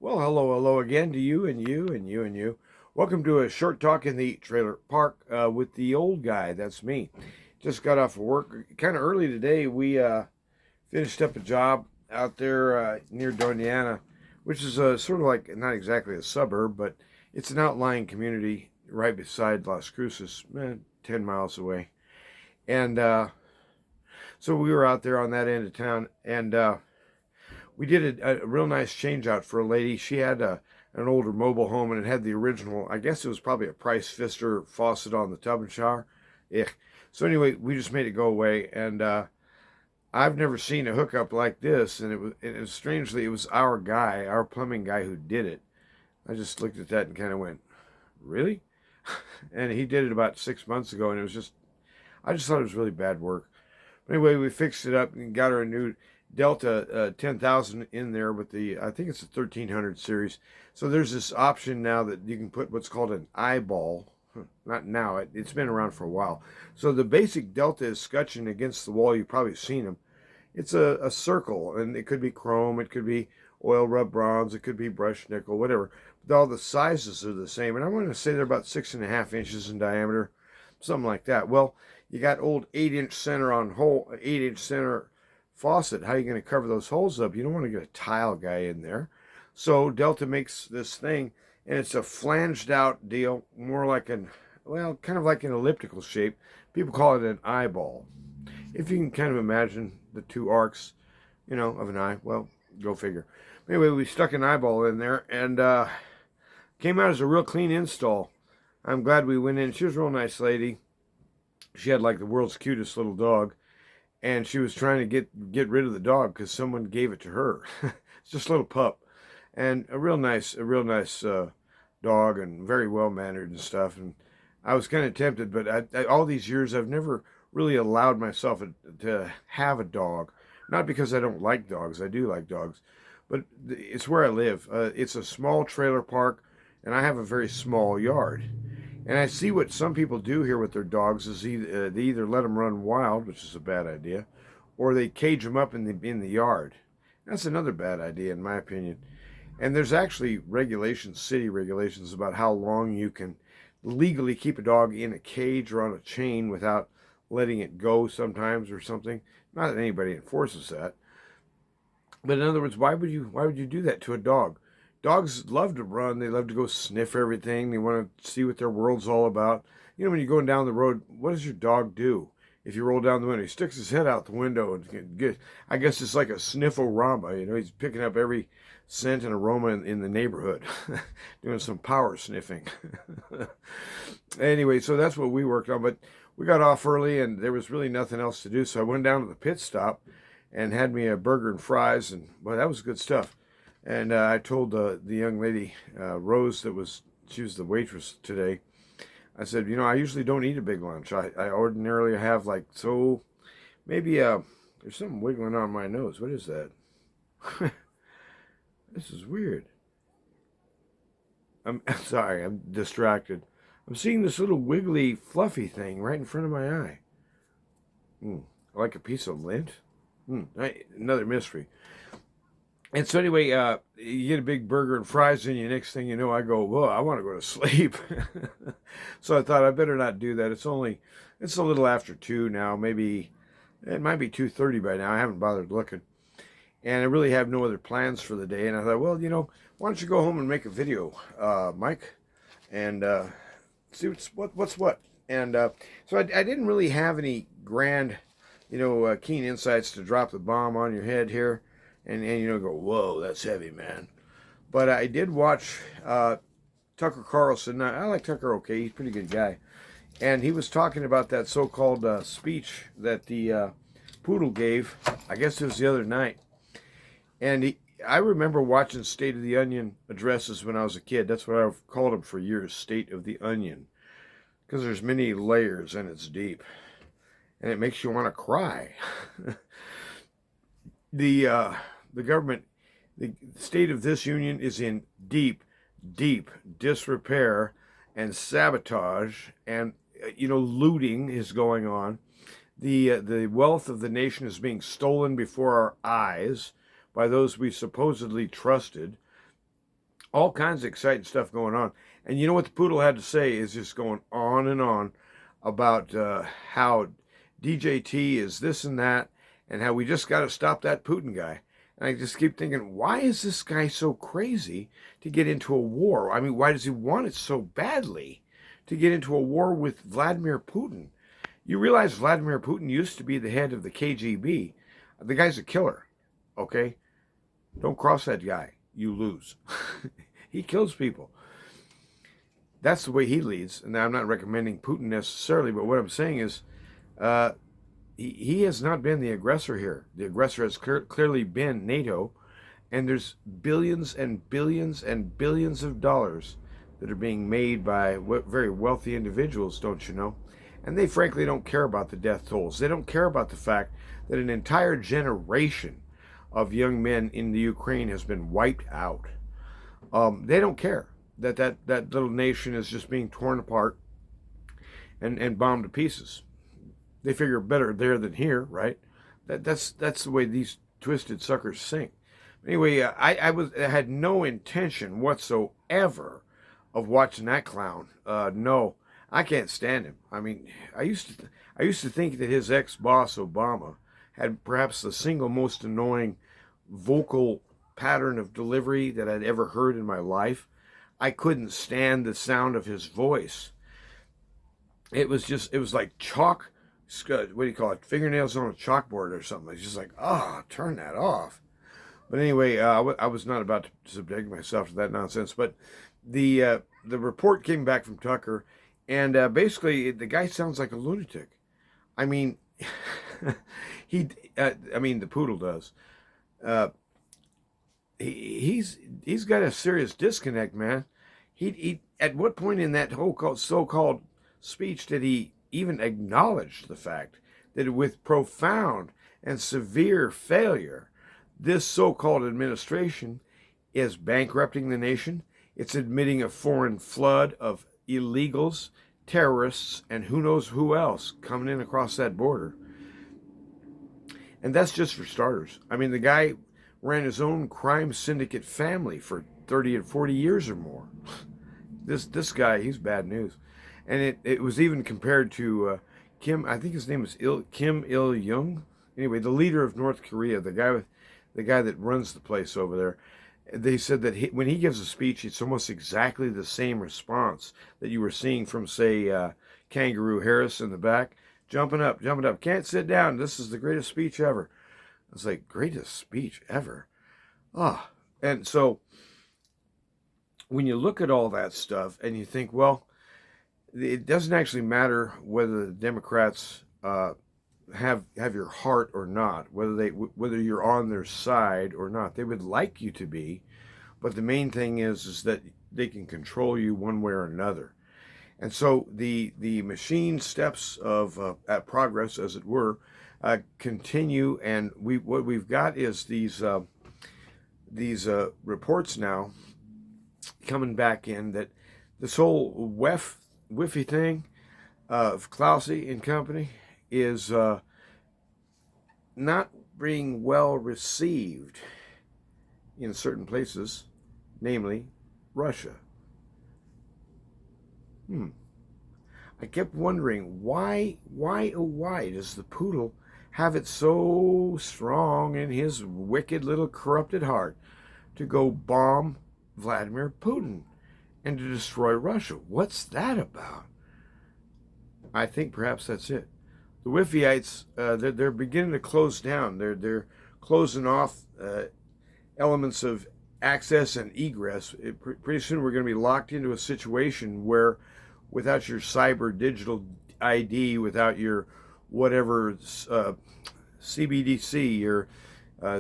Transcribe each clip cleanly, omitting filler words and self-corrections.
Well, hello again to you and you and you and you. Welcome to a short talk in the trailer park with the old guy. That's me. Just got off of work kind of early today. We finished up a job out there near Doniana, which is sort of like not exactly a suburb, but it's an outlying community right beside Las Cruces, 10 miles away. And so we were out there on that end of town, and we did a real nice change out for a lady. She had an older mobile home, and it had the original, I guess it was probably a Price Pfister faucet on the tub and shower. Yeah. So anyway, we just made it go away, and I've never seen a hookup like this, and it was strangely, it was our guy, our plumbing guy who did it. I just looked at that and kind of went, really? And he did it about 6 months ago, and I just thought it was really bad work. But anyway, we fixed it up and got her a new Delta 10,000 in there with I think it's a 1300 series. So there's this option now that you can put what's called an eyeball. Not now, it's been around for a while. So the basic Delta is scutcheon against the wall. You've probably seen them. It's a circle, and it could be chrome, it could be oil rub bronze, it could be brushed nickel, whatever. But all the sizes are the same, and I want to say they're about 6.5 inches in diameter, something like that. Well, you got old 8-inch center on hole, 8-inch center faucet. How are you going to cover those holes up? You don't want to get a tile guy in there. So Delta makes this thing, and it's a flanged out deal, more like kind of like an elliptical shape. People call it an eyeball. If you can kind of imagine the two arcs, of an eye, well, go figure. Anyway, we stuck an eyeball in there, and came out as a real clean install. I'm glad we went in. She was a real nice lady. She had like the world's cutest little dog, and she was trying to get rid of the dog because someone gave it to her. It's just a little pup, and a real nice dog, and very well mannered and stuff. And I was kind of tempted, but all these years I've never really allowed myself to have a dog. Not because I don't like dogs. I do like dogs, but it's where I live. It's a small trailer park, and I have a very small yard. And I see what some people do here with their dogs is they either let them run wild, which is a bad idea, or they cage them up in the yard. That's another bad idea, in my opinion. And there's actually regulations, city regulations, about how long you can legally keep a dog in a cage or on a chain without letting it go sometimes or something. Not that anybody enforces that. But in other words, why would you do that to a dog? Dogs love to run. They love to go sniff everything. They want to see what their world's all about. When you're going down the road, what does your dog do? If you roll down the window, he sticks his head out the window and I guess it's like a sniff-o-rama. He's picking up every scent and aroma in the neighborhood, doing some power sniffing. Anyway, so that's what we worked on. But we got off early, and there was really nothing else to do. So I went down to the pit stop and had me a burger and fries, and boy, that was good stuff. And I told the young lady, Rose, she was the waitress today. I said, I usually don't eat a big lunch. I ordinarily have maybe there's something wiggling on my nose. What is that? This is weird. I'm sorry, I'm distracted. I'm seeing this little wiggly, fluffy thing right in front of my eye. Like a piece of lint. Another mystery. And so anyway, you get a big burger and fries in you. Next thing you know, I go, whoa, I want to go to sleep. So I thought I better not do that. It's a little after 2 now. Maybe it might be 2:30 by now. I haven't bothered looking. And I really have no other plans for the day. And I thought, well, why don't you go home and make a video, Mike, and see what's what. And so I didn't really have any grand, keen insights to drop the bomb on your head here. And go, whoa, that's heavy, man. But I did watch Tucker Carlson. I like Tucker okay. He's a pretty good guy. And he was talking about that so-called speech that the poodle gave. I guess it was the other night. And I remember watching State of the Onion addresses when I was a kid. That's what I've called them for years, State of the Onion. Because there's many layers and it's deep. And it makes you want to cry. The government, the state of this union is in deep disrepair and sabotage, and looting is going on. The wealth of the nation is being stolen before our eyes by those we supposedly trusted. All kinds of exciting stuff going on. And you know what the poodle had to say is just going on and on about how DJT is this and that, and how we just got to stop that Putin guy. And I just keep thinking, why is this guy so crazy to get into a war? I mean, why does he want it so badly to get into a war with Vladimir Putin? You realize Vladimir Putin used to be the head of the KGB. The guy's a killer, okay? Don't cross that guy. You lose. He kills people. That's the way he leads. And I'm not recommending Putin necessarily, but what I'm saying is he has not been the aggressor here. The aggressor has clearly been NATO, and there's billions and billions and billions of dollars that are being made by very wealthy individuals, don't you know? And they frankly don't care about the death tolls. They don't care about the fact that an entire generation of young men in the Ukraine has been wiped out. They don't care that little nation is just being torn apart and bombed to pieces. They figure better there than here, right? That's the way these twisted suckers think. Anyway, I had no intention whatsoever of watching that clown. No, I can't stand him. I mean, I used to think that his ex-boss Obama had perhaps the single most annoying vocal pattern of delivery that I'd ever heard in my life. I couldn't stand the sound of his voice. It was like chalk, what do you call it, fingernails on a chalkboard or something. It's just like, turn that off. But anyway, I was not about to subject myself to that nonsense. But the report came back from Tucker, and basically the guy sounds like a lunatic. I mean, the poodle does. He's got a serious disconnect, man. He at what point in that whole so-called speech did he even acknowledge the fact that with profound and severe failure, this so-called administration is bankrupting the nation? It's admitting a foreign flood of illegals, terrorists, and who knows who else coming in across that border. And that's just for starters. I mean, the guy ran his own crime syndicate family for 30 and 40 years or more. This guy, he's bad news. And it was even compared to Kim, I think his name is Kim Il-jung. Anyway, the leader of North Korea, the guy that runs the place over there. They said that when he gives a speech, it's almost exactly the same response that you were seeing from, say, Kangaroo Harris in the back. Jumping up, can't sit down. This is the greatest speech ever. It's like, greatest speech ever. And so when you look at all that stuff and you think, well, it doesn't actually matter whether the Democrats have your heart or not, whether you're on their side or not. They would like you to be, but the main thing is that they can control you one way or another. And so the machine steps of progress, as it were, continue, and what we've got is these reports now coming back in that this whole Wi-Fi thing of Clousie and company is not being well received in certain places, namely Russia. I kept wondering why does the poodle have it so strong in his wicked little corrupted heart to go bomb Vladimir Putin and to destroy Russia? What's that about? I think perhaps that's it. The Wi-Fiites, they're beginning to close down. They're closing off elements of access and egress. Pretty soon we're going to be locked into a situation where without your cyber digital ID, without your whatever CBDC, your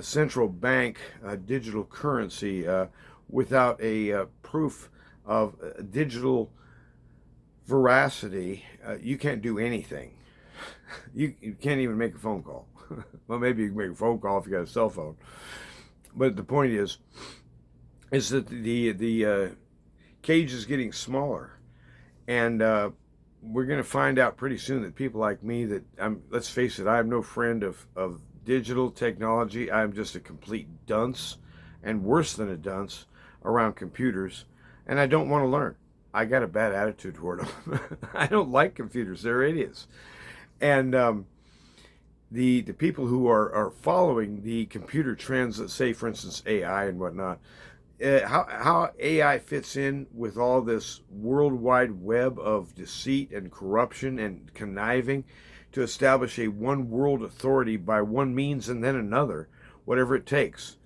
central bank digital currency, without a proof of digital veracity, you can't do anything. You can't even make a phone call. Well, maybe you can make a phone call if you got a cell phone. But the point is that the cage is getting smaller. And we're going to find out pretty soon that people like me that, let's face it, I'm no friend of digital technology. I'm just a complete dunce, and worse than a dunce, around computers, and I don't want to learn. I got a bad attitude toward them. I don't like computers. They're idiots. And the people who are following the computer trends that say, for instance, AI and whatnot, how AI fits in with all this worldwide web of deceit and corruption and conniving to establish a one world authority by one means and then another, whatever it takes.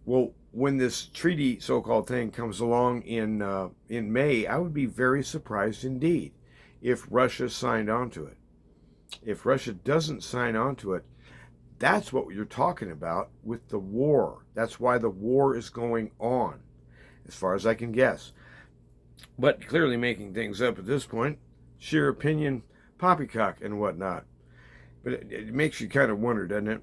Well, when this treaty so-called thing comes along in May, I would be very surprised indeed if Russia signed on to it. If Russia doesn't sign on to it, that's what you're talking about with the war. That's why the war is going on, as far as I can guess. But clearly making things up at this point, sheer opinion, poppycock and whatnot. But it makes you kind of wonder, doesn't it?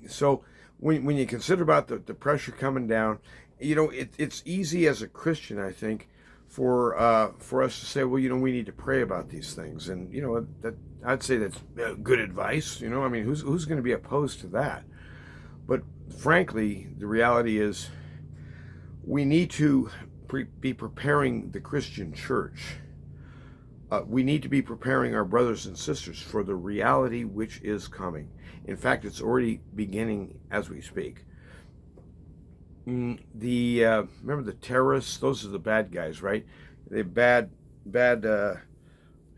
So when you consider about the pressure coming down, you know, it's easy as a Christian, I think, for us to say, well, you know, we need to pray about these things, and you know, that I'd say that's good advice. You know, I mean, who's going to be opposed to that? But frankly, the reality is, we need to be preparing the Christian church. We need to be preparing our brothers and sisters for the reality which is coming. In fact, it's already beginning as we speak. Remember the terrorists? Those are the bad guys, right? The bad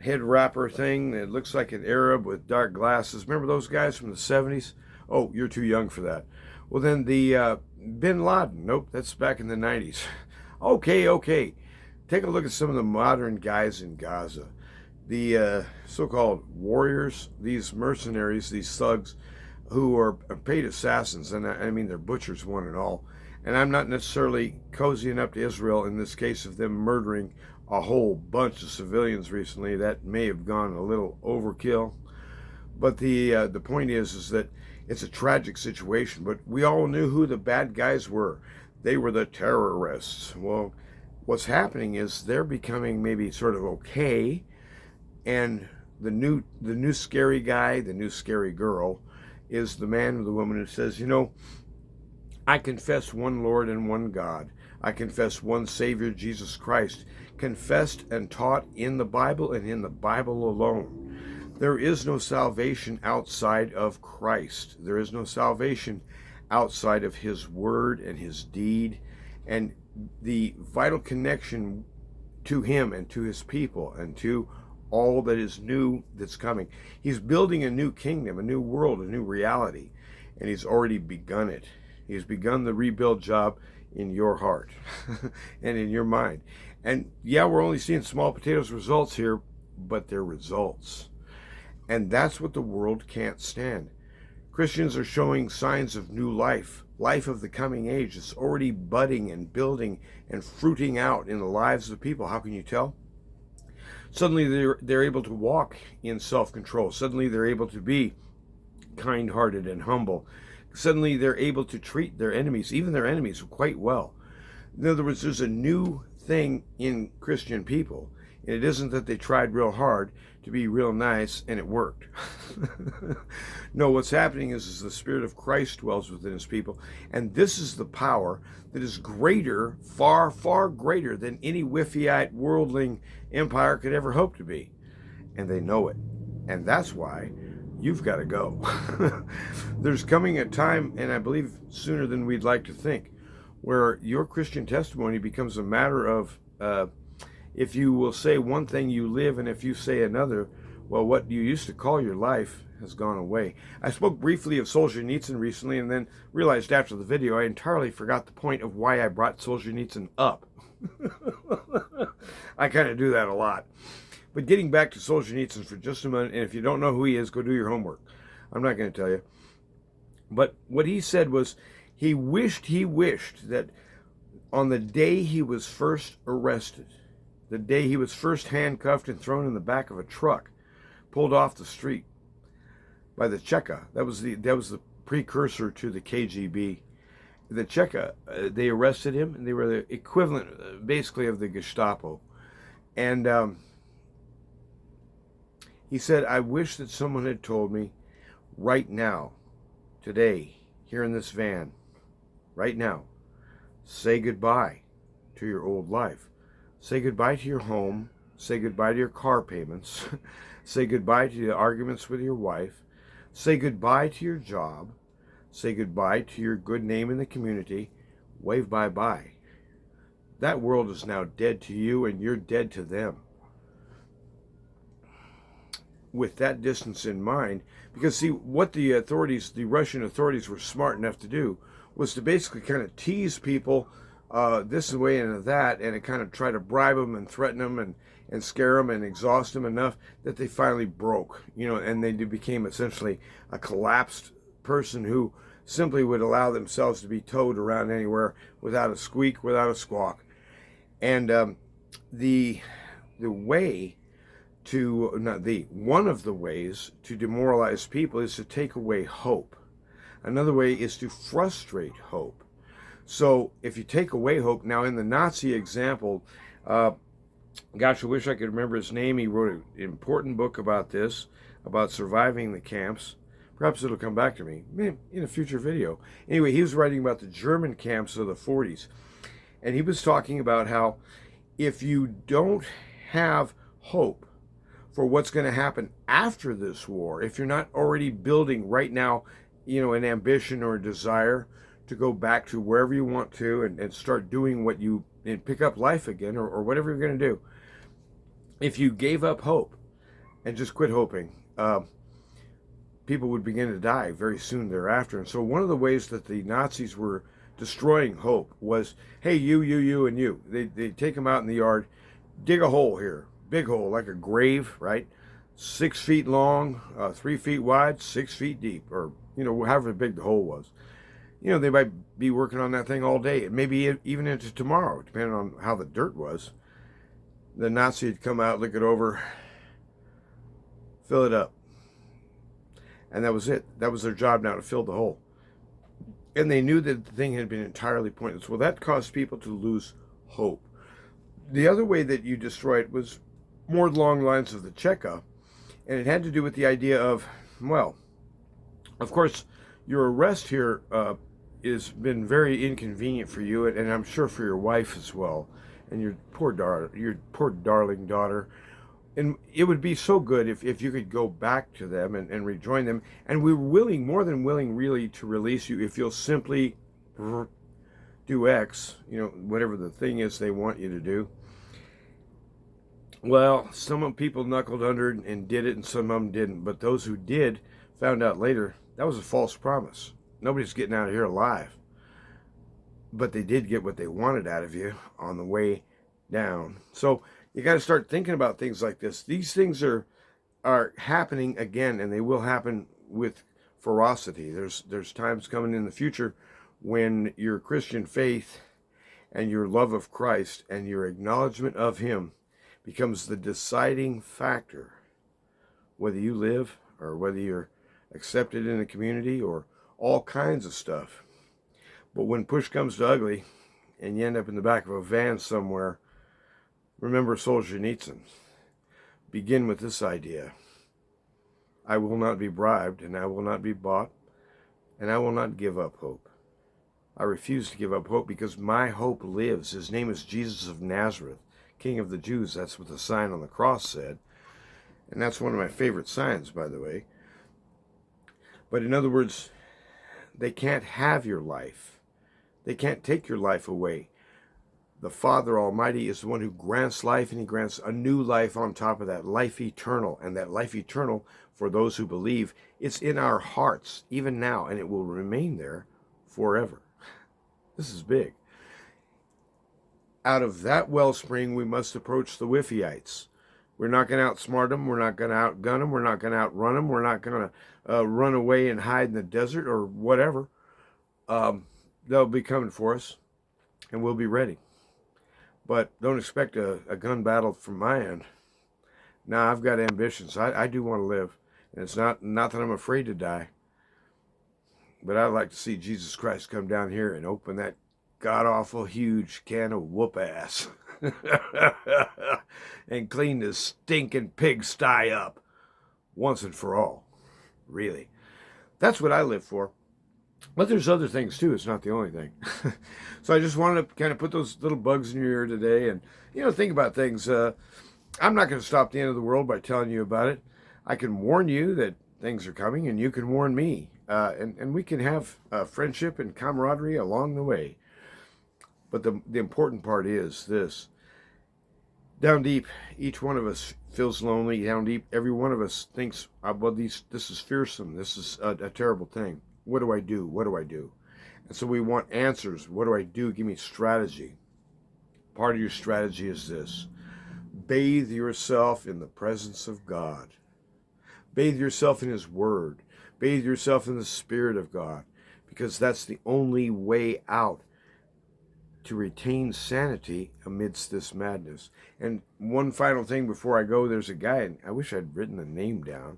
head wrapper thing that looks like an Arab with dark glasses. Remember those guys from the 70s? Oh, you're too young for that. Well, then the Bin Laden. Nope, that's back in the 90s. Okay. Take a look at some of the modern guys in Gaza. The so-called warriors, these mercenaries, these thugs who are paid assassins, and I mean they're butchers one and all. And I'm not necessarily cozying up to Israel in this case of them murdering a whole bunch of civilians recently. That may have gone a little overkill. But the point is that it's a tragic situation. But we all knew who the bad guys were. They were the terrorists. Well, what's happening is they're becoming maybe sort of okay, and the new scary guy, the new scary girl, is the man or the woman who says, you know, I confess one Lord and one God. I confess one Savior, Jesus Christ, confessed and taught in the Bible and in the Bible alone. There is no salvation outside of Christ. There is no salvation outside of His Word and His deed and the vital connection to Him and to His people and to all that is new that's coming. He's building a new kingdom, a new world, a new reality, and He's already begun it. He's begun the rebuild job in your heart and in your mind. And yeah, we're only seeing small potatoes results here, but they're results. And that's what the world can't stand. Christians are showing signs of new life, life of the coming age. It's already budding and building and fruiting out in the lives of people. How can you tell? Suddenly they're able to walk in self-control. Suddenly they're able to be kind-hearted and humble. Suddenly they're able to treat their enemies, even their enemies, quite well. In other words, there's a new thing in Christian people, and it isn't that they tried real hard to be real nice and it worked. No, what's happening is the Spirit of Christ dwells within His people, and this is the power that is greater, far, far greater than any Whiffyite worldling empire could ever hope to be. And they know it. And that's why you've got to go. There's coming a time, and I believe sooner than we'd like to think, where your Christian testimony becomes a matter of if you will say one thing, you live, and if you say another, well, what you used to call your life has gone away. I spoke briefly of Solzhenitsyn recently and then realized after the video I entirely forgot the point of why I brought Solzhenitsyn up. I kind of do that a lot. But getting back to Solzhenitsyn for just a minute, and if you don't know who he is, go do your homework. I'm not going to tell you. But what he said was he wished that on the day he was first arrested, the day he was first handcuffed and thrown in the back of a truck, pulled off the street by the Cheka. That was the precursor to the KGB. The Cheka, they arrested him, and they were the equivalent, basically, of the Gestapo. And he said, I wish that someone had told me right now, today, here in this van, right now, say goodbye. to your old life. Say goodbye to your home. Say goodbye to your car payments. Say goodbye to the arguments with your wife. Say goodbye to your job. Say goodbye to your good name in the community. Wave bye-bye. That world is now dead to you, and you're dead to them. With that distance in mind, because see, what the Russian authorities were smart enough to do was to basically kind of tease people this way and that, and to kind of try to bribe them and threaten them and scare them and exhaust them enough that they finally broke, and they became essentially a collapsed person who simply would allow themselves to be towed around anywhere without a squeak, without a squawk. And one of the ways to demoralize people is to take away hope. Another way is to frustrate hope. So if you take away hope, now in the Nazi example, gosh, I wish I could remember his name. He wrote an important book about this, about surviving the camps. Perhaps it'll come back to me in a future video. Anyway, he was writing about the German camps of the 40s. And he was talking about how if you don't have hope for what's going to happen after this war, if you're not already building right now, an ambition or a desire to go back to wherever you want to and start doing and pick up life again or whatever you're going to do. If you gave up hope and just quit hoping, people would begin to die very soon thereafter. And so one of the ways that the Nazis were destroying hope was, hey, you, and you. They take them out in the yard, dig a hole here, big hole, like a grave, right? 6 feet long, 3 feet wide, 6 feet deep, or, however big the hole was. They might be working on that thing all day, maybe even into tomorrow, depending on how the dirt was. The Nazi would come out, look it over, fill it up. And that was it. That was their job now, to fill the hole. And they knew that the thing had been entirely pointless. Well, that caused people to lose hope. The other way that you destroy it was more along the lines of the Cheka, and it had to do with the idea of, well, of course, your arrest here has been very inconvenient for you, and I'm sure for your wife as well, and your poor darling daughter. And it would be so good if you could go back to them and rejoin them. And we're willing, more than willing, really, to release you if you'll simply do X, whatever the thing is they want you to do. Well, some people knuckled under and did it, and some of them didn't. But those who did found out later that was a false promise. Nobody's getting out of here alive. But they did get what they wanted out of you on the way down. So you got to start thinking about things like this. These things are happening again, and they will happen with ferocity. There's times coming in the future when your Christian faith and your love of Christ and your acknowledgement of Him becomes the deciding factor, whether you live or whether you're accepted in the community or all kinds of stuff. But when push comes to ugly and you end up in the back of a van somewhere, remember Solzhenitsyn. Begin with this idea. I will not be bribed, and I will not be bought, and I will not give up hope. I refuse to give up hope because my hope lives. His name is Jesus of Nazareth, King of the Jews. That's what the sign on the cross said. And that's one of my favorite signs, by the way. But in other words, they can't have your life. They can't take your life away. The Father Almighty is the one who grants life, and He grants a new life on top of that, life eternal. And that life eternal, for those who believe, it's in our hearts, even now, and it will remain there forever. This is big. Out of that wellspring, we must approach the Whiffyites. We're not going to outsmart them. We're not going to outgun them. We're not going to outrun them. We're not going to run away and hide in the desert or whatever. They'll be coming for us, and we'll be ready. But don't expect a gun battle from my end. Now, I've got ambitions. I do want to live. And it's not that I'm afraid to die. But I'd like to see Jesus Christ come down here and open that god-awful huge can of whoop-ass. And clean this stinking pigsty up. Once and for all. Really. That's what I live for. But there's other things too. It's not the only thing. So I just wanted to kind of put those little bugs in your ear today and, think about things. I'm not going to stop the end of the world by telling you about it. I can warn you that things are coming, and you can warn me. And we can have friendship and camaraderie along the way. But the important part is this. Down deep, each one of us feels lonely. Down deep, every one of us thinks, well, this is fearsome. This is a terrible thing. What do I do? What do I do? And so we want answers. What do I do? Give me strategy. Part of your strategy is this. Bathe yourself in the presence of God. Bathe yourself in His Word. Bathe yourself in the Spirit of God, because that's the only way out to retain sanity amidst this madness. And one final thing before I go, there's a guy, and I wish I'd written the name down.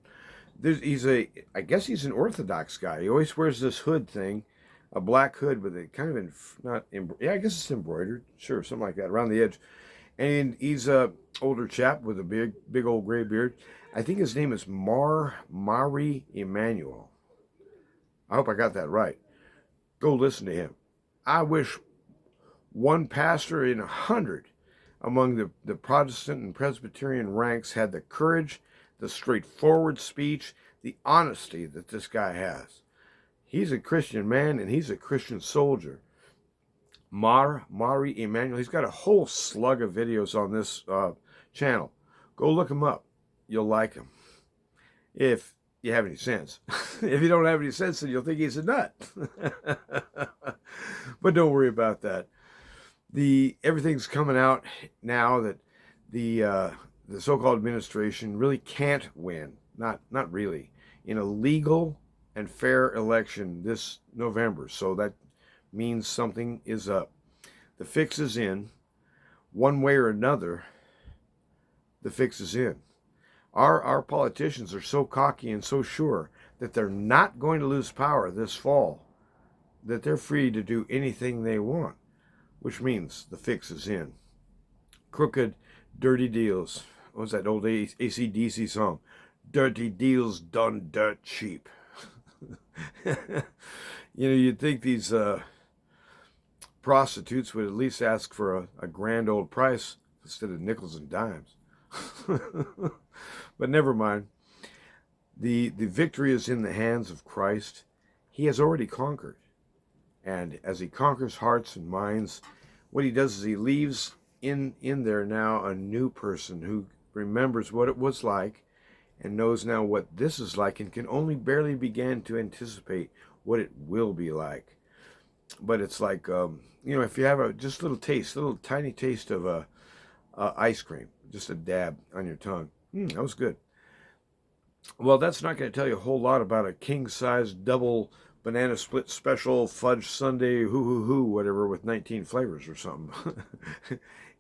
I guess he's an Orthodox guy. He always wears this hood thing, a black hood with a kind of, I guess it's embroidered, sure, something like that, around the edge. And he's a older chap with a big old gray beard. I think his name is Mari Emanuel. I hope I got that right. Go listen to him. I wish one pastor in 100 among the Protestant and Presbyterian ranks had the courage, the straightforward speech, the honesty that this guy has. He's a Christian man, and he's a Christian soldier. Mari Emanuel. He's got a whole slug of videos on this channel. Go look him up. You'll like him. If you have any sense. If you don't have any sense, then you'll think he's a nut. But don't worry about that. Everything's coming out now that the so-called administration really can't win. Not really. In a legal and fair election this November. So that means something is up. The fix is in. One way or another, the fix is in. Our politicians are so cocky and so sure that they're not going to lose power this fall, that they're free to do anything they want, which means the fix is in. Crooked, dirty deals. What was that old AC/DC song? Dirty deals done dirt cheap. You'd think these prostitutes would at least ask for a grand old price instead of nickels and dimes. But never mind. The victory is in the hands of Christ. He has already conquered. And as he conquers hearts and minds, what he does is he leaves in there now a new person who remembers what it was like and knows now what this is like and can only barely begin to anticipate what it will be like. But it's like, if you have just a little tiny taste of ice cream, just a dab on your tongue. That was good. Well, that's not going to tell you a whole lot about a king-size double banana split special fudge sundae whatever with 19 flavors or something.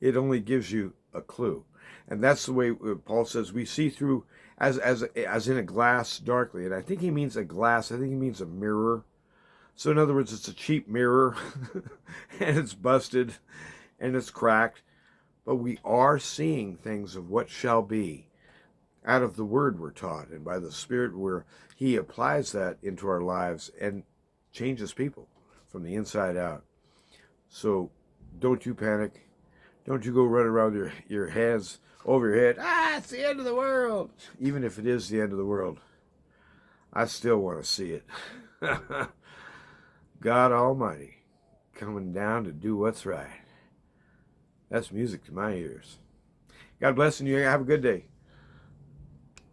It only gives you a clue. And that's the way Paul says we see through as in a glass darkly. And I think he means a glass. I think he means a mirror. So in other words, it's a cheap mirror and it's busted and it's cracked. But we are seeing things of what shall be out of the Word we're taught, and by the Spirit where He applies that into our lives and changes people from the inside out. So don't you panic. Don't you go run around your hands over your head. It's the end of the world. Even if it is the end of the world, I still want to see it. God Almighty coming down to do what's right. That's music to my ears. God bless you. Have a good day.